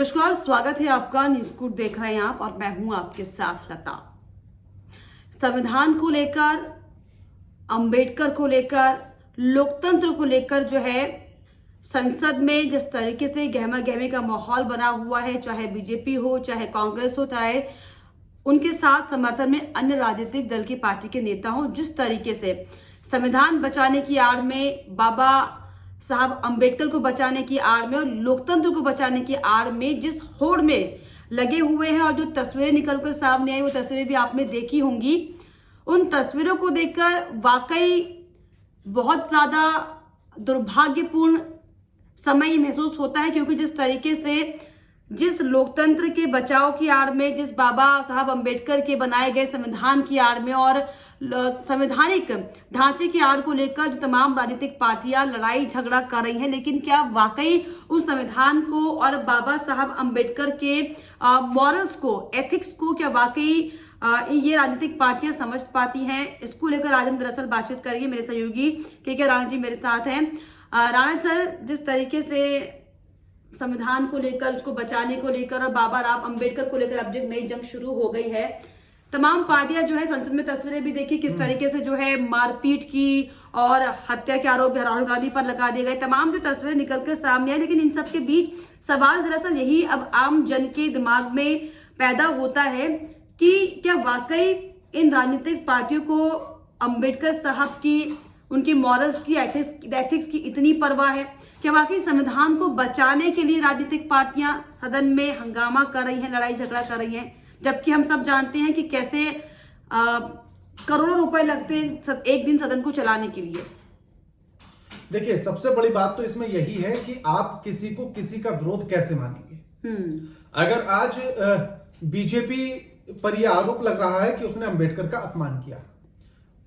नमस्कार, स्वागत है आपका। न्यूज कुट देख रहे हैं आप और मैं हूं आपके साथ लता। संविधान को लेकर, अंबेडकर को लेकर, लोकतंत्र को लेकर जो है संसद में जिस तरीके से गहमा गहमी का माहौल बना हुआ है, चाहे बीजेपी हो, चाहे कांग्रेस हो, चाहे उनके साथ समर्थन में अन्य राजनीतिक दल की पार्टी के नेता हो, जिस तरीके से संविधान बचाने की आड़ में, बाबा साहब अंबेडकर को बचाने की आड़ में और लोकतंत्र को बचाने की आड़ में जिस होड़ में लगे हुए हैं और जो तस्वीरें निकलकर सामने आई, वो तस्वीरें भी आपने देखी होंगी। उन तस्वीरों को देखकर वाकई बहुत ज्यादा दुर्भाग्यपूर्ण समय महसूस होता है, क्योंकि जिस तरीके से जिस लोकतंत्र के बचाव की आड़ में, जिस बाबा साहब अंबेडकर के बनाए गए संविधान की आड़ में और संवैधानिक ढांचे की आड़ को लेकर जो तमाम राजनीतिक पार्टियां लड़ाई झगड़ा कर रही हैं, लेकिन क्या वाकई उस संविधान को और बाबा साहब अंबेडकर के मॉरल्स को, एथिक्स को क्या वाकई ये राजनीतिक पार्टियां समझ पाती हैं? इसको लेकर आज हम दरअसल बातचीत करेंगे। मेरे सहयोगी के राणा जी मेरे साथ हैं। राणा सर, जिस तरीके से संविधान को लेकर, उसको बचाने को लेकर और बाबा राव अंबेडकर को लेकर अब जो नई जंग शुरू हो गई है, तमाम पार्टियां जो है संसद में तस्वीरें भी देखी किस तरीके से जो है मारपीट की और हत्या के आरोप राहुल गांधी पर लगा दिए गए, तमाम जो तस्वीरें निकलकर सामने आई। लेकिन इन सब के बीच सवाल दरअसल यही अब आम जन के दिमाग में पैदा होता है कि क्या वाकई इन राजनीतिक पार्टियों को अंबेडकर साहब की, उनकी मॉरल्स की, एथिक्स की इतनी परवाह है? क्या वाकई संविधान को बचाने के लिए राजनीतिक पार्टियां सदन में हंगामा कर रही हैं, लड़ाई झगड़ा कर रही हैं, जबकि हम सब जानते हैं कि कैसे करोड़ों रुपए लगते हैं एक दिन सदन को चलाने के लिए? देखिए, सबसे बड़ी बात तो इसमें यही है कि आप किसी को किसी का विरोध कैसे मानेंगे। अगर आज बीजेपी पर यह आरोप लग रहा है कि उसने अंबेडकर का अपमान किया,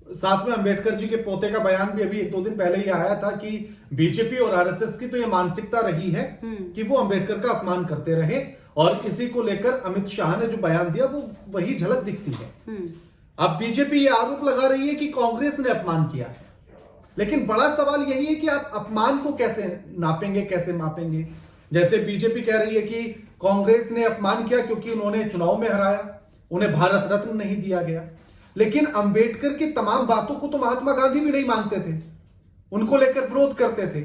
साथ में अंबेडकर जी के पोते का बयान भी अभी 1-2 दिन पहले ही आया था कि बीजेपी और आरएसएस की तो ये मानसिकता रही है कि वो अंबेडकर का अपमान करते रहे, और इसी को लेकर अमित शाह ने जो बयान दिया वो वही झलक दिखती है। अब बीजेपी ये आरोप लगा रही है कि कांग्रेस ने अपमान किया है, लेकिन बड़ा सवाल यही है कि आप अपमान को कैसे नापेंगे, कैसे मापेंगे। जैसे बीजेपी कह रही है कि कांग्रेस ने अपमान किया क्योंकि उन्होंने चुनाव में हराया, उन्हें भारत रत्न नहीं दिया गया, लेकिन अंबेडकर की तमाम बातों को तो महात्मा गांधी भी नहीं मानते थे, उनको लेकर विरोध करते थे।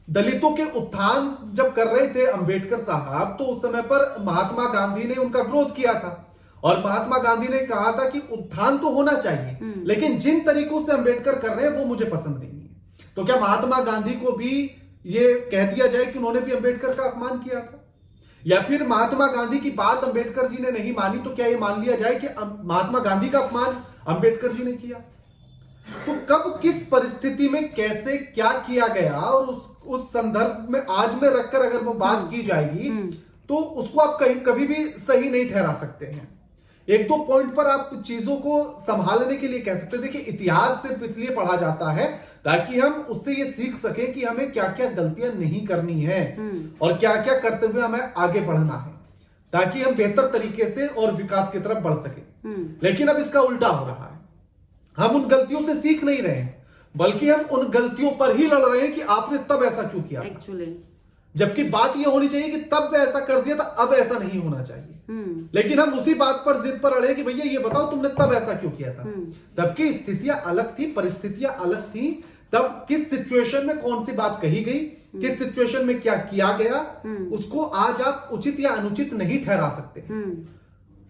दलितों के उत्थान जब कर रहे थे अंबेडकर साहब, तो उस समय पर महात्मा गांधी ने उनका विरोध किया था और महात्मा गांधी ने कहा था कि उत्थान तो होना चाहिए, लेकिन जिन तरीकों से अंबेडकर कर रहे हैं वो मुझे पसंद नहीं है। तो क्या महात्मा गांधी को भी ये कह दिया जाए कि उन्होंने भी अंबेडकर का अपमान किया था? या फिर महात्मा गांधी की बात अंबेडकर जी ने नहीं मानी तो क्या ये मान लिया जाए कि महात्मा गांधी का अपमान अंबेडकर जी ने किया? तो कब, किस परिस्थिति में, कैसे, क्या किया गया, और उस संदर्भ में आज में रखकर अगर वो बात की जाएगी तो उसको आप कभी भी सही नहीं ठहरा सकते हैं। 1-2 पॉइंट पर आप चीजों को संभालने के लिए कह सकते हैं। देखिए, इतिहास सिर्फ इसलिए पढ़ा जाता है ताकि हम उससे ये सीख सकें कि हमें क्या क्या गलतियां नहीं करनी है और क्या क्या करते हुए हमें आगे बढ़ना है, ताकि हम बेहतर तरीके से और विकास की तरफ बढ़ सके। लेकिन अब इसका उल्टा हो रहा है, हम उन गलतियों से सीख नहीं रहे हैं, बल्कि हम उन गलतियों पर ही लड़ रहे हैं कि आपने तब ऐसा क्यों किया था। जबकि बात यह होनी चाहिए कि तब ऐसा कर दिया था, अब ऐसा नहीं होना चाहिए। लेकिन हम उसी बात पर जिद पर अड़े कि भैया ये बताओ तुमने तब ऐसा क्यों किया था। तब की स्थितियां अलग थी, परिस्थितियां अलग थी, तब किस सिचुएशन में कौन सी बात कही गई, किस सिचुएशन में क्या किया गया, उसको आज आप उचित या अनुचित नहीं ठहरा सकते।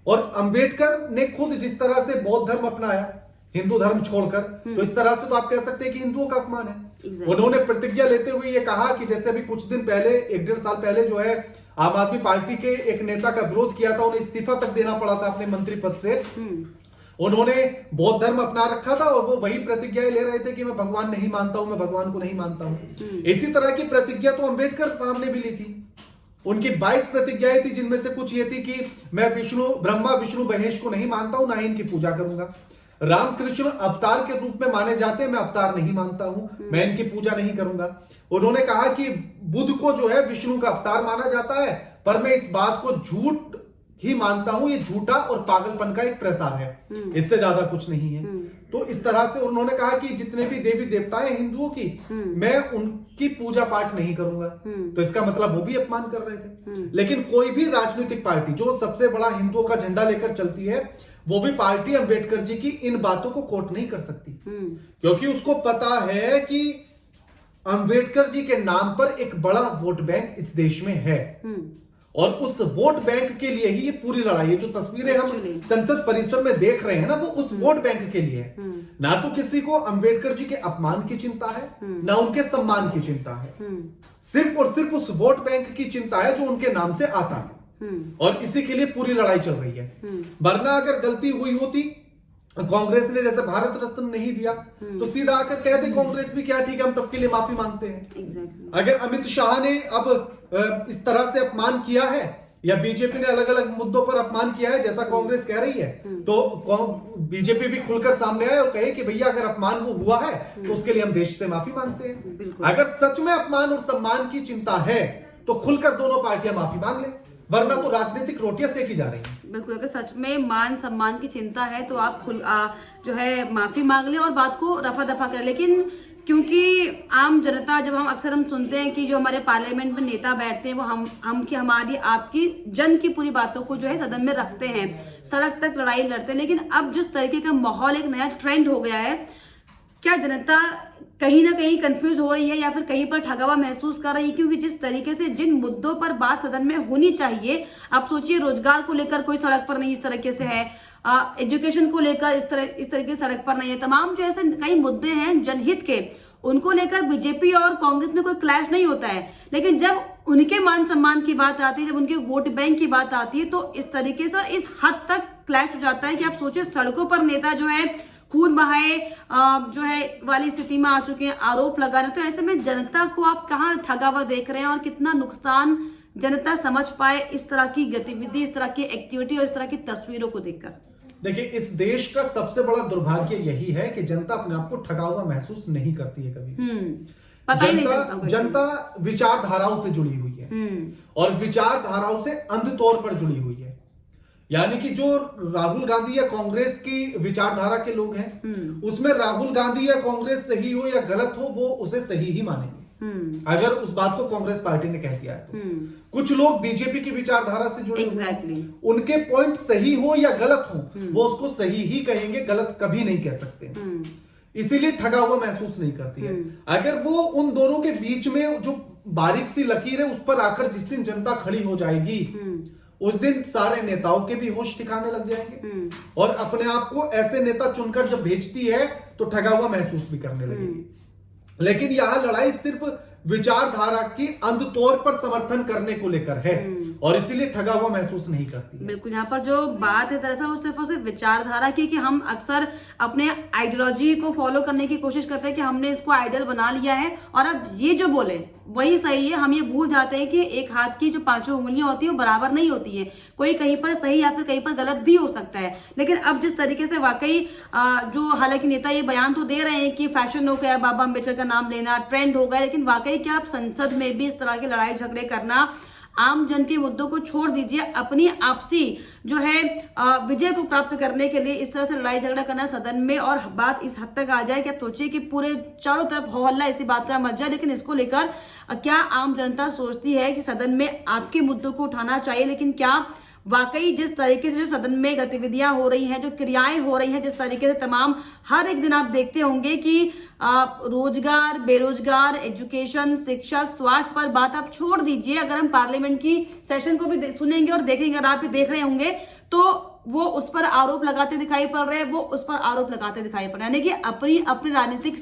और अंबेडकर ने खुद जिस तरह से बौद्ध धर्म अपनाया, हिंदू धर्म छोड़कर, तो इस तरह से तो आप कह सकते हैं कि हिंदुओं का अपमान है। उन्होंने प्रतिज्ञा लेते हुए ये कहा कि जैसे अभी कुछ दिन पहले, 1-1.5 साल पहले जो है आम आदमी पार्टी के एक नेता का विरोध किया था, उन्हें इस्तीफा तक देना पड़ा था अपने मंत्री पद से। उन्होंने बौद्ध धर्म अपना रखा था और वो वही प्रतिज्ञाएं ले रहे थे कि मैं भगवान नहीं मानता हूं, मैं भगवान को नहीं मानता हूं। इसी तरह की प्रतिज्ञा तो अंबेडकर साहब ने भी ली थी। उनकी 22 प्रतिज्ञाएं थी, जिनमें से कुछ ये थी कि मैं ब्रह्मा विष्णु महेश को नहीं मानता हूं, ना ही इनकी पूजा करूंगा। रामकृष्ण अवतार के रूप में माने जाते हैं, मैं अवतार नहीं मानता हूं, मैं इनकी पूजा नहीं करूंगा। उन्होंने कहा कि बुद्ध को जो है विष्णु का अवतार माना जाता है, पर मैं इस बात को झूठ ही मानता हूं ये झूठा और पागलपन का एक प्रसार है, इससे ज्यादा कुछ नहीं है। तो इस तरह से उन्होंने कहा कि जितने भी देवी देवता हैं हिंदुओं की, मैं उनकी पूजा पाठ नहीं करूंगा। तो इसका मतलब वो भी अपमान कर रहे थे। लेकिन कोई भी राजनीतिक पार्टी जो सबसे बड़ा हिंदुओं का झंडा लेकर चलती है, वो भी पार्टी अंबेडकर जी की इन बातों को कोट नहीं कर सकती, क्योंकि उसको पता है कि अंबेडकर जी के नाम पर एक बड़ा वोट बैंक इस देश में है, और उस वोट बैंक के लिए ही ये पूरी लड़ाई है। जो तस्वीरें हम संसद परिसर में देख रहे हैं ना, वो उस वोट बैंक के लिए है। ना तो किसी को अंबेडकर जी के अपमान की चिंता है, ना उनके सम्मान की चिंता है, सिर्फ और सिर्फ उस वोट बैंक की चिंता है जो उनके नाम से आता है, और इसी के लिए पूरी लड़ाई चल रही है। वरना अगर गलती हुई होती, कांग्रेस ने जैसे भारत रत्न नहीं दिया, तो सीधा आकर कहते कांग्रेस भी क्या ठीक है, हम तब के लिए माफी मांगते हैं। अगर अमित शाह ने अब इस तरह से अपमान किया है, या बीजेपी ने अलग अलग मुद्दों पर अपमान किया है जैसा कांग्रेस कह रही है, तो बीजेपी भी खुलकर सामने आए और कहे कि भैया अगर अपमान वो हुआ है तो उसके लिए हम देश से माफी मांगते हैं। अगर सच में अपमान और सम्मान की चिंता है तो खुलकर दोनों पार्टियां माफी मांग लें, वरना तो राजनीतिक रोटियां सेकी जा रही हैं। बिल्कुल, अगर सच में मान सम्मान की चिंता है तो आप जो है माफी मांग लें और बात को रफा दफा करें। लेकिन क्योंकि आम जनता, जब हम अक्सर सुनते हैं कि जो हमारे पार्लियामेंट में नेता बैठते हैं वो हम की हमारी आपकी जन की पूरी बातों को जो है सदन में रखते हैं, सड़क तक लड़ाई लड़ते हैं। लेकिन अब जिस तरीके का माहौल, एक नया ट्रेंड हो गया है, क्या जनता कहीं ना कहीं कंफ्यूज हो रही है या फिर कहीं पर ठगा हुआ महसूस कर रही है? क्योंकि जिस तरीके से जिन मुद्दों पर बात सदन में होनी चाहिए, आप सोचिए रोजगार को लेकर कोई सड़क पर नहीं इस तरीके से है, एजुकेशन को लेकर इस तरीके से सड़क पर नहीं है, तमाम जो ऐसे कई मुद्दे हैं जनहित के, उनको लेकर बीजेपी और कांग्रेस में कोई क्लैश नहीं होता है। लेकिन जब उनके मान सम्मान की बात आती है, जब उनके वोट बैंक की बात आती है, तो इस तरीके से और इस हद तक क्लैश हो जाता है कि आप सोचिए सड़कों पर नेता जो है खून बहाए जो है वाली स्थिति में आ चुके हैं, आरोप लगा रहे हैं। तो ऐसे में जनता को आप कहाँ ठगा हुआ देख रहे हैं और कितना नुकसान जनता समझ पाए इस तरह की गतिविधि, इस तरह की एक्टिविटी और इस तरह की तस्वीरों को देखकर? देखिए, इस देश का सबसे बड़ा दुर्भाग्य यही है कि जनता अपने आप को ठगा हुआ महसूस नहीं करती है कभी। पता ही नहीं जनता विचारधाराओं से जुड़ी हुई है, और विचारधाराओं से अंध तौर पर जुड़ी हुई है। यानी कि जो राहुल गांधी या कांग्रेस की विचारधारा के लोग हैं, उसमें राहुल गांधी या कांग्रेस सही हो या गलत हो, वो उसे सही ही मानेंगे अगर उस बात को कांग्रेस पार्टी ने कह दिया है तो। कुछ लोग बीजेपी की विचारधारा से जुड़े हुए, उनके पॉइंट सही हो या गलत हो, वो उसको सही ही कहेंगे, गलत कभी नहीं कह सकते। इसीलिए ठगा हुआ महसूस नहीं करती है। अगर वो उन दोनों के बीच में जो बारीक सी लकीर है उस पर आकर जिस दिन जनता खड़ी हो जाएगी, उस दिन सारे नेताओं के भी होश ठिकाने लग जाएंगे, और अपने आप को ऐसे नेता चुनकर जब भेजती है तो ठगा हुआ महसूस भी करने लगेगी। लेकिन यह लड़ाई सिर्फ विचारधारा की अंध तौर पर समर्थन करने को लेकर है, और इसीलिए ठगा हुआ महसूस नहीं करती। बिल्कुल, यहाँ पर जो बात है दरअसल वो सिर्फ और सिर्फ विचारधारा की, कि हम अक्सर अपने आइडियोलॉजी को फॉलो करने की कोशिश करते हैं कि हमने इसको आइडियल बना लिया है और अब ये जो बोले वही सही है। हम ये भूल जाते हैं कि एक हाथ की जो पांचों उंगलियां होती है वो बराबर नहीं होती है, कोई कहीं पर सही या फिर कहीं पर गलत भी हो सकता है। लेकिन अब जिस तरीके से वाकई जो हालांकि नेता ये बयान तो दे रहे हैं कि फैशन हो गया बाबा अम्बेडकर का नाम लेना, ट्रेंड हो गया, लेकिन वाकई क्या आप संसद में भी इस तरह के लड़ाई झगड़े करना, आम जन के मुद्दों को छोड़ दीजिए, अपनी आपसी जो है विजय को प्राप्त करने के लिए इस तरह से लड़ाई झगड़ा करना सदन में, और बात इस हद तक आ जाए कि आप सोचिए कि पूरे चारों तरफ हो हल्ला इसी बात का मच जाए। लेकिन इसको लेकर क्या आम जनता सोचती है कि सदन में आपके मुद्दों को उठाना चाहिए? लेकिन क्या वाकई जिस तरीके से जो सदन में गतिविधियां हो रही हैं, जो क्रियाएं हो रही हैं, जिस तरीके से तमाम हर एक दिन आप देखते होंगे कि रोजगार, बेरोजगार, एजुकेशन, शिक्षा, स्वास्थ्य पर बात आप छोड़ दीजिए, अगर हम पार्लियामेंट की सेशन को भी सुनेंगे और देखेंगे, अगर आप भी देख रहे होंगे, तो वो उस पर आरोप लगाते दिखाई पड़ रहे हैं, वो उस पर आरोप लगाते दिखाई पड़ रहे हैं, यानी कि अपनी राजनीतिक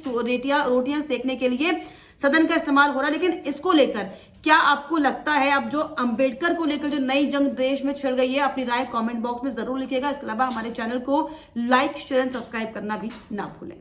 रोटियां सेकने के लिए सदन का इस्तेमाल हो रहा है। लेकिन इसको लेकर क्या आपको लगता है, अब जो अंबेडकर को लेकर जो नई जंग देश में छिड़ गई है, अपनी राय कमेंट बॉक्स में जरूर लिखिएगा। इसके अलावा हमारे चैनल को लाइक, शेयर एंड सब्सक्राइब करना भी ना भूलें।